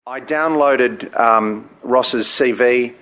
I downloaded Ross's CV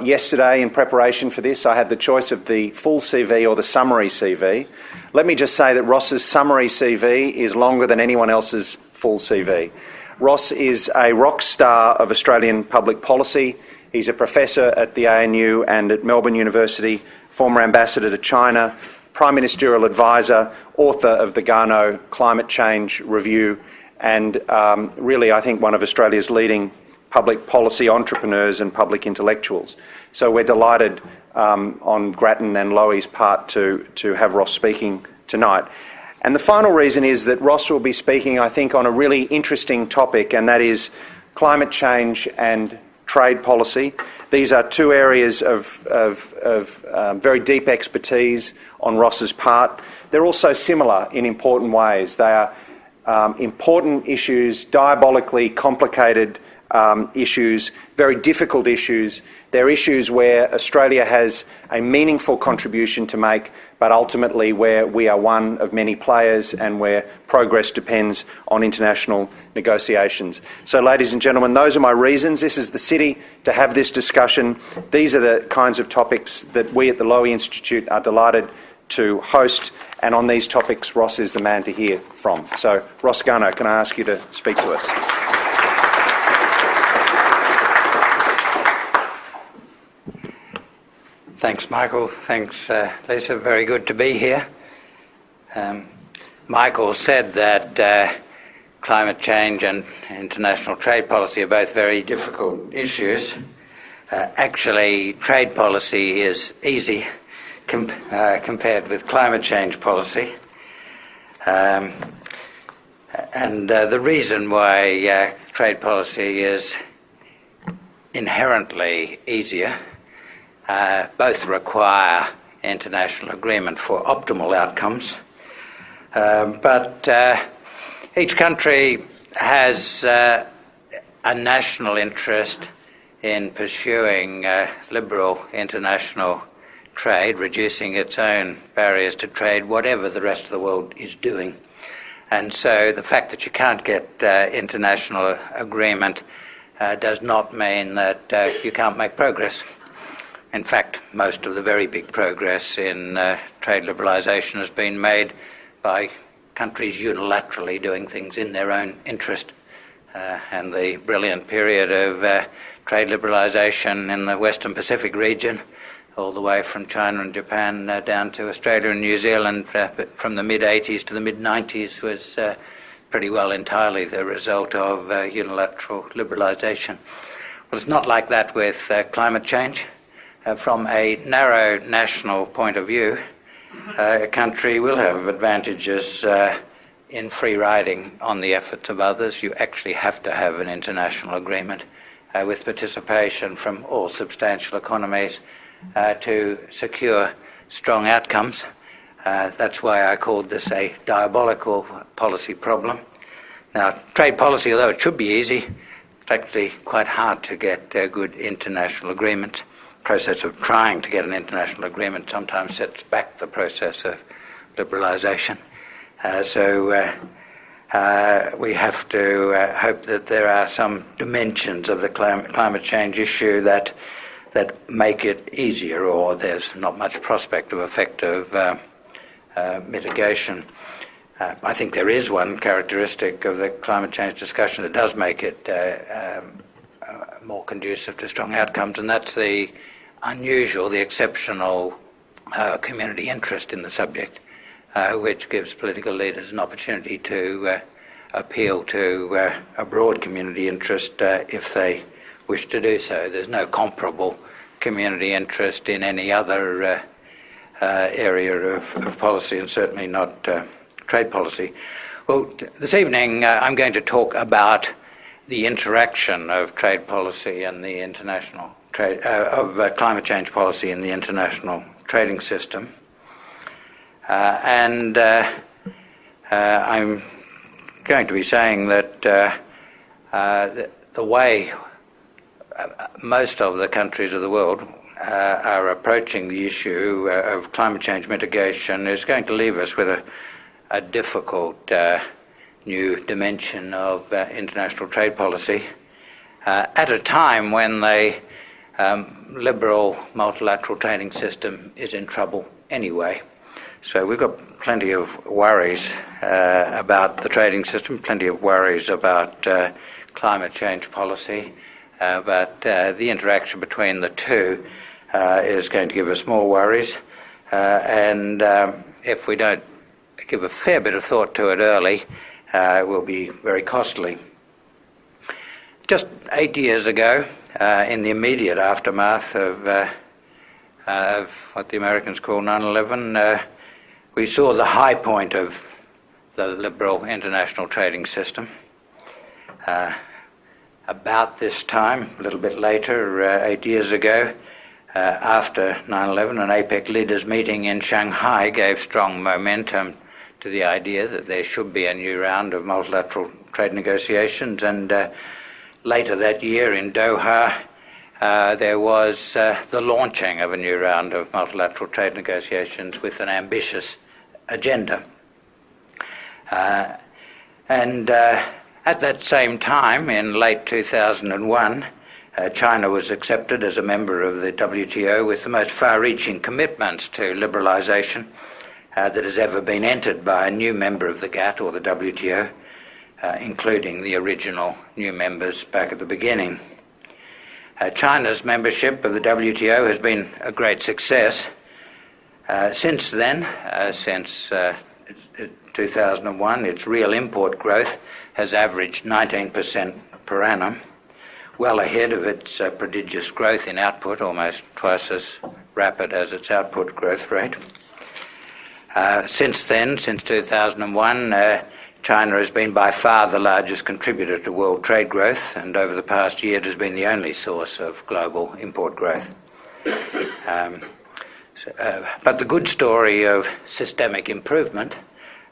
yesterday in preparation for this. I had the choice of the full CV or the summary CV. Let me just say that Ross's summary CV is longer than anyone else's full CV. Ross is a rock star of Australian public policy. He's a professor at the ANU and at Melbourne University, former ambassador to China, Prime Ministerial advisor, author of the Garnaut Climate Change Review, and really, I think, one of Australia's leading public policy entrepreneurs and public intellectuals. So we're delighted on Grattan and Lowy's part to have Ross speaking tonight. And the final reason is that Ross will be speaking, I think, on a really interesting topic, and that is climate change and trade policy. These are two areas of very deep expertise on Ross's part. They're also similar in important ways. They are important issues, diabolically complicated issues, very difficult issues. They're issues where Australia has a meaningful contribution to make, but ultimately where we are one of many players and where progress depends on international negotiations. So, ladies and gentlemen, those are my reasons. This is the city to have this discussion. These are the kinds of topics that we at the Lowy Institute are delighted to host, and on these topics Ross is the man to hear from. So, Ross Garnaut, can I ask you to speak to us? Thanks, Michael. Thanks, Lisa. Very good to be here. Michael said that climate change and international trade policy are both very difficult issues. Actually, trade policy is easy compared with climate change policy. And the reason why trade policy is inherently easier, both require international agreement for optimal outcomes, but each country has a national interest in pursuing liberal international trade, reducing its own barriers to trade, whatever the rest of the world is doing. And so the fact that you can't get international agreement does not mean that you can't make progress. In fact, most of the very big progress in trade liberalisation has been made by countries unilaterally doing things in their own interest. And the brilliant period of trade liberalisation in the Western Pacific region, all the way from China and Japan down to Australia and New Zealand from the mid-80s to the mid-90s was pretty well entirely the result of unilateral liberalisation. Well, it's not like that with climate change. From a narrow national point of view, a country will have advantages in free riding on the efforts of others. You actually have to have an international agreement with participation from all substantial economies to secure strong outcomes. That's why I called this a diabolical policy problem. Now, trade policy, although it should be easy, it's actually quite hard to get good international agreement. The process of trying to get an international agreement sometimes sets back the process of liberalisation. So we have to hope that there are some dimensions of the climate change issue that make it easier, or there's not much prospect of effective mitigation. I think there is one characteristic of the climate change discussion that does make it more conducive to strong outcomes, and that's the unusual, the exceptional community interest in the subject, which gives political leaders an opportunity to appeal to a broad community interest if they wish to do so. There's no comparable community interest in any other area of policy, and certainly not trade policy. Well, this evening I'm going to talk about the interaction of trade policy and the international trade of climate change policy in the international trading system, and I'm going to be saying that the way most of the countries of the world are approaching the issue of climate change mitigation is going to leave us with a difficult new dimension of international trade policy. at a time when the liberal multilateral trading system is in trouble anyway. So we've got plenty of worries about the trading system, plenty of worries about climate change policy, but the interaction between the two is going to give us more worries. And if we don't give a fair bit of thought to it early, it will be very costly. Just 8 years ago, in the immediate aftermath of what the Americans call 9/11, we saw the high point of the liberal international trading system. About this time, a little bit later, 8 years ago, after 9/11, an APEC leaders meeting in Shanghai gave strong momentum to the idea that there should be a new round of multilateral trade negotiations, and later that year in Doha, there was the launching of a new round of multilateral trade negotiations with an ambitious agenda. And at that same time, in late 2001, China was accepted as a member of the WTO with the most far-reaching commitments to liberalisation that has ever been entered by a new member of the GATT or the WTO, including the original new members back at the beginning. China's membership of the WTO has been a great success. Since then, since 2001, its real import growth has averaged 19% per annum, well ahead of its prodigious growth in output, almost twice as rapid as its output growth rate. Since then, since 2001, China has been by far the largest contributor to world trade growth, and over the past year it has been the only source of global import growth. But the good story of systemic improvement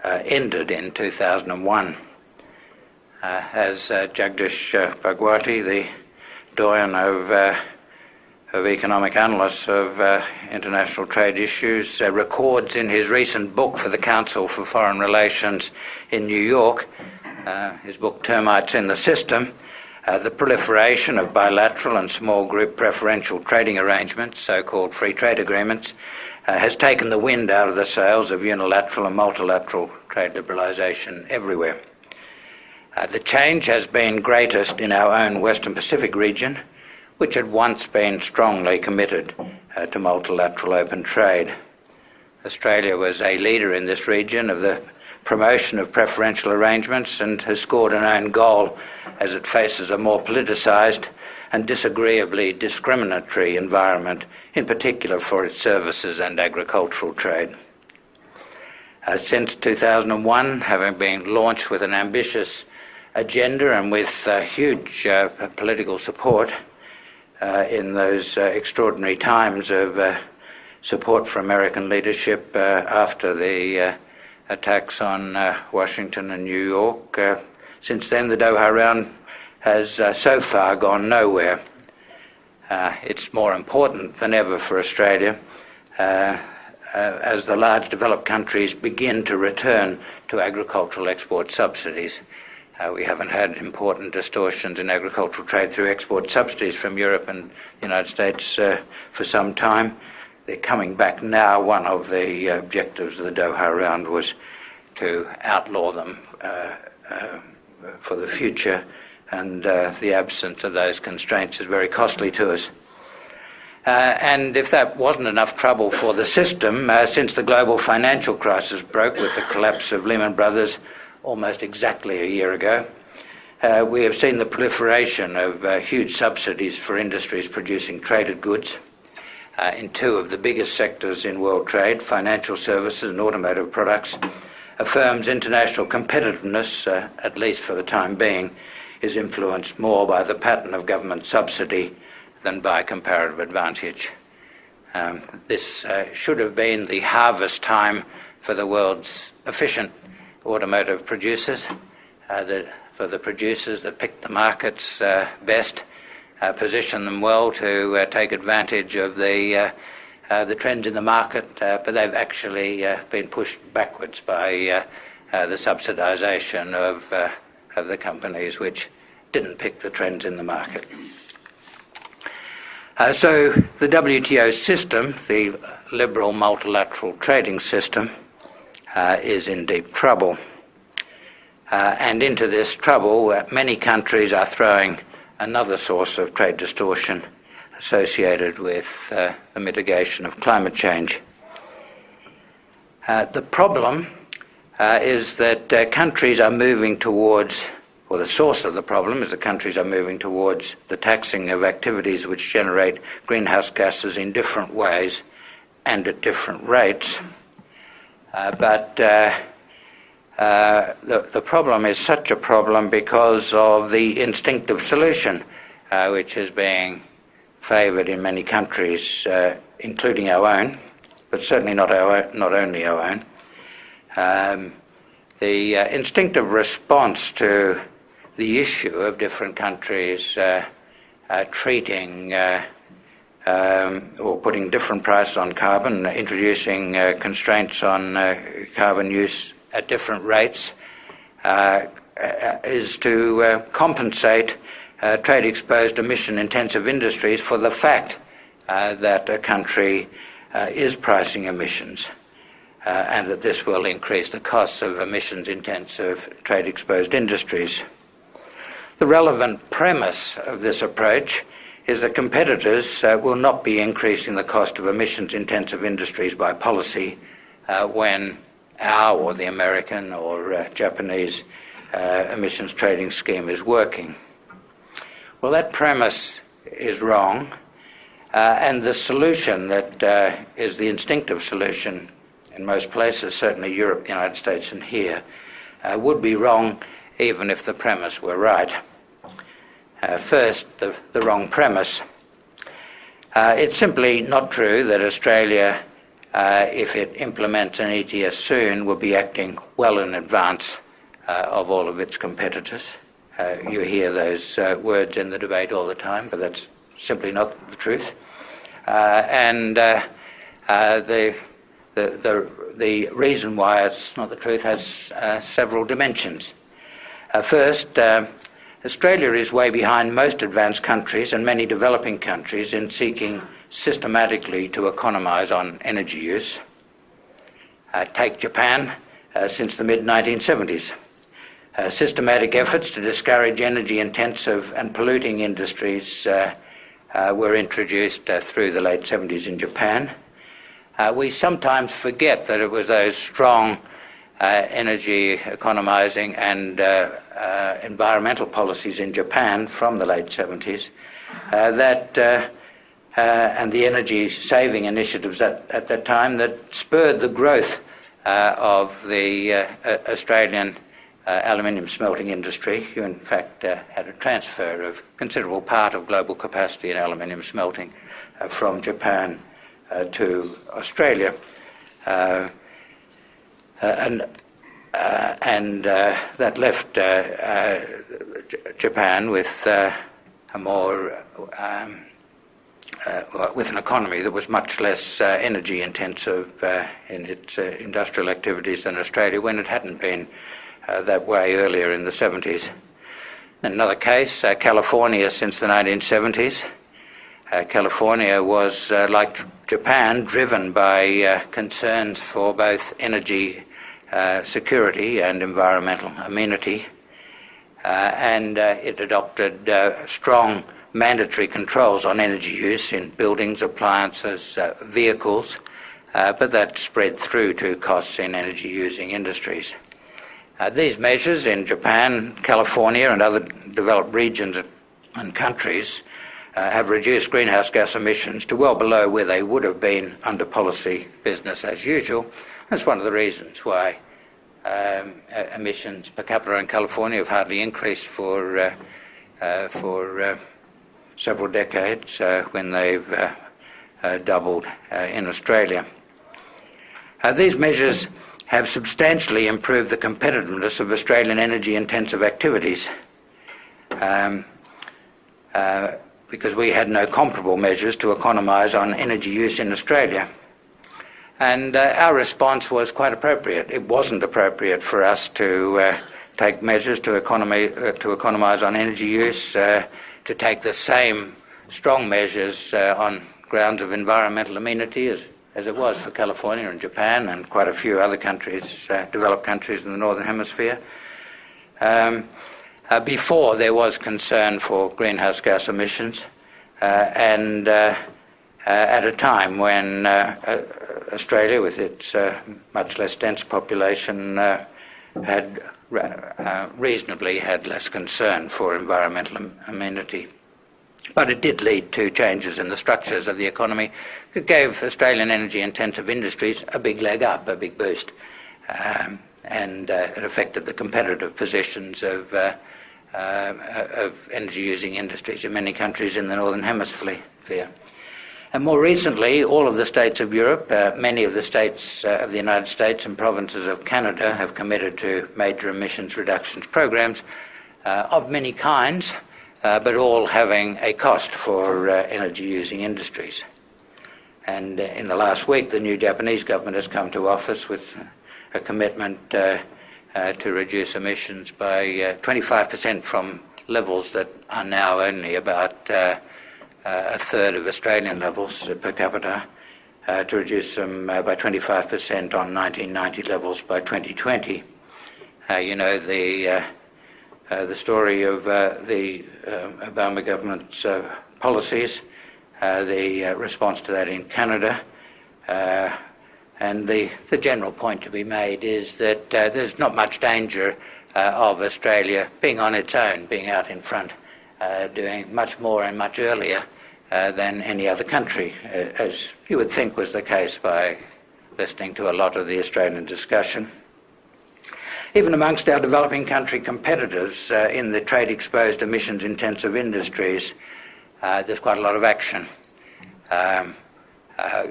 ended in 2001. As Jagdish Bhagwati, the doyen of economic analysts of international trade issues, records in his recent book for the Council for Foreign Relations in New York, his book Termites in the System, the proliferation of bilateral and small group preferential trading arrangements, so-called free trade agreements, has taken the wind out of the sails of unilateral and multilateral trade liberalisation everywhere. The change has been greatest in our own Western Pacific region, which had once been strongly committed to multilateral open trade. Australia was a leader in this region of the promotion of preferential arrangements and has scored an own goal as it faces a more politicised and disagreeably discriminatory environment, in particular for its services and agricultural trade. Since 2001, having been launched with an ambitious agenda and with huge political support, in those extraordinary times of support for American leadership after the attacks on Washington and New York. Since then, the Doha round has so far gone nowhere. It's more important than ever for Australia as the large developed countries begin to return to agricultural export subsidies. We haven't had important distortions in agricultural trade through export subsidies from Europe and the United States for some time. They're coming back now. One of the objectives of the Doha round was to outlaw them for the future, and the absence of those constraints is very costly to us. And if that wasn't enough trouble for the system, since the global financial crisis broke with the collapse of Lehman Brothers almost exactly a year ago, we have seen the proliferation of huge subsidies for industries producing traded goods in two of the biggest sectors in world trade, financial services and automotive products. A firm's international competitiveness, at least for the time being, is influenced more by the pattern of government subsidy than by comparative advantage. This should have been the harvest time for the world's efficient automotive producers, for the producers that pick the markets best, position them well to take advantage of the trends in the market, but they've actually been pushed backwards by the subsidisation of the companies which didn't pick the trends in the market. So the WTO system, the liberal multilateral trading system, is in deep trouble. And into this trouble, many countries are throwing another source of trade distortion associated with the mitigation of climate change. The problem is that countries are moving towards, or the source of the problem is that countries are moving towards the taxing of activities which generate greenhouse gases in different ways and at different rates. But the problem is such a problem because of the instinctive solution which is being favoured in many countries, including our own, but certainly not only our own. The instinctive response to the issue of different countries treating or putting different prices on carbon, introducing constraints on carbon use at different rates, is to compensate trade-exposed emission-intensive industries for the fact that a country is pricing emissions, and that this will increase the costs of emissions-intensive trade-exposed industries. The relevant premise of this approach is that competitors will not be increasing the cost of emissions-intensive industries by policy when our or the American or Japanese emissions trading scheme is working. Well, that premise is wrong, and the solution that is the instinctive solution in most places, certainly Europe, the United States and here, would be wrong even if the premise were right. First, the wrong premise. It's simply not true that Australia, if it implements an ETS soon, will be acting well in advance of all of its competitors. You hear those words in the debate all the time, but that's simply not the truth. And the reason why it's not the truth has several dimensions. First, Australia is way behind most advanced countries and many developing countries in seeking systematically to economise on energy use. Take Japan since the mid-1970s. Systematic efforts to discourage energy-intensive and polluting industries were introduced through the late 70s in Japan. We sometimes forget that it was those strong energy economising and environmental policies in Japan from the late 70s and the energy saving initiatives at that time that spurred the growth of the Australian aluminium smelting industry. You in fact had a transfer of considerable part of global capacity in aluminium smelting from Japan to Australia. And that left Japan with a more with an economy that was much less energy intensive in its industrial activities than Australia, when it hadn't been that way earlier in the 70s. In another case, California since the 1970s. California was, like Japan, driven by concerns for both energy security and environmental amenity, and it adopted strong mandatory controls on energy use in buildings, appliances, vehicles, but that spread through to costs in energy-using industries. These measures in Japan, California and other developed regions and countries have reduced greenhouse gas emissions to well below where they would have been under policy business as usual. That's one of the reasons why emissions per capita in California have hardly increased for several decades when they've doubled in Australia. These measures have substantially improved the competitiveness of Australian energy-intensive activities because we had no comparable measures to economise on energy use in Australia. And our response was quite appropriate. It wasn't appropriate for us to take measures to economise on energy use, to take the same strong measures on grounds of environmental amenity as it was for California and Japan and quite a few other countries, developed countries in the Northern Hemisphere. Before there was concern for greenhouse gas emissions, and at a time when Australia, with its much less dense population, had reasonably had less concern for environmental amenity. But it did lead to changes in the structures of the economy that gave Australian energy-intensive industries a big leg up, a big boost, and it affected the competitive positions of energy-using industries in many countries in the Northern Hemisphere. And more recently, all of the states of Europe, many of the states of the United States and provinces of Canada have committed to major emissions reductions programs of many kinds, but all having a cost for energy-using industries. And in the last week, the new Japanese government has come to office with a commitment to reduce emissions by 25% from levels that are now only about a third of Australian levels per capita, to reduce them by 25% on 1990 levels by 2020. You know the story of the Obama government's policies, the response to that in Canada, and the general point to be made is that there's not much danger of Australia being on its own, being out in front, doing much more and much earlier than any other country, as you would think was the case by listening to a lot of the Australian discussion. Even amongst our developing country competitors in the trade-exposed emissions-intensive industries, there's quite a lot of action.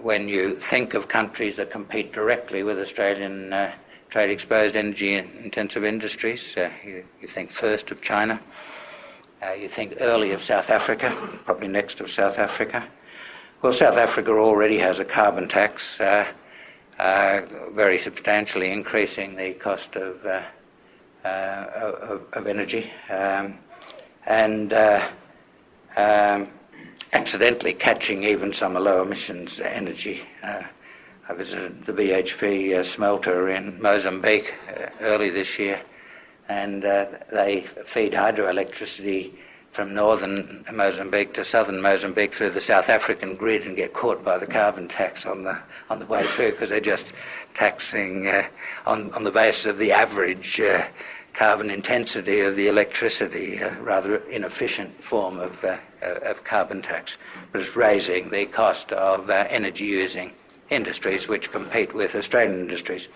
When you think of countries that compete directly with Australian trade-exposed energy-intensive industries, you think first of China. You think early of South Africa, probably next of South Africa. Well, South Africa already has a carbon tax, very substantially increasing the cost of energy, and accidentally catching even some low emissions energy. I visited the BHP smelter in Mozambique early this year, and they feed hydroelectricity from northern Mozambique to southern Mozambique through the South African grid and get caught by the carbon tax on the way through, because they're just taxing on the basis of the average carbon intensity of the electricity, a rather inefficient form of carbon tax, but it's raising the cost of energy-using industries which compete with Australian industries.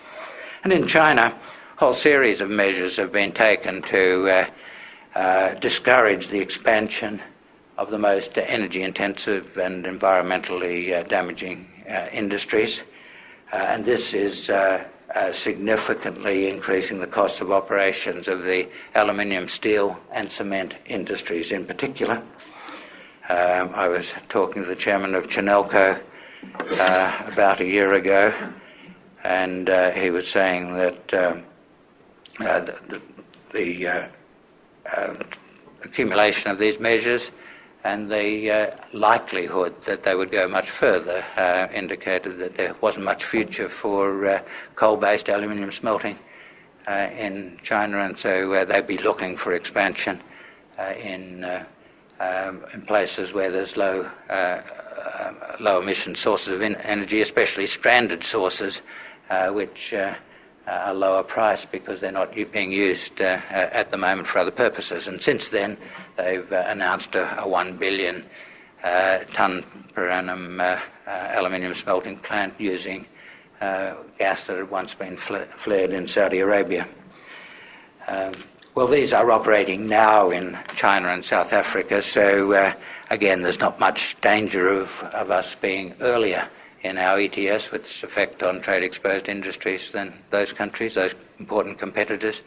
And in China, a whole series of measures have been taken to discourage the expansion of the most energy-intensive and environmentally damaging industries, and this is significantly increasing the cost of operations of the aluminium, steel and cement industries in particular. I was talking to the chairman of Chinalco about a year ago, and he was saying that the accumulation of these measures and the likelihood that they would go much further indicated that there wasn't much future for coal-based aluminium smelting in China, and so they'd be looking for expansion in places where there's low emission sources of energy, especially stranded sources, which are lower priced because they're not being used at the moment for other purposes. And since then, they've announced a 1 billion tonne per annum aluminium smelting plant using gas that had once been flared in Saudi Arabia. Well, these are operating now in China and South Africa, so again, there's not much danger of us being earlier in our ETS with its effect on trade-exposed industries than those countries, those important competitors.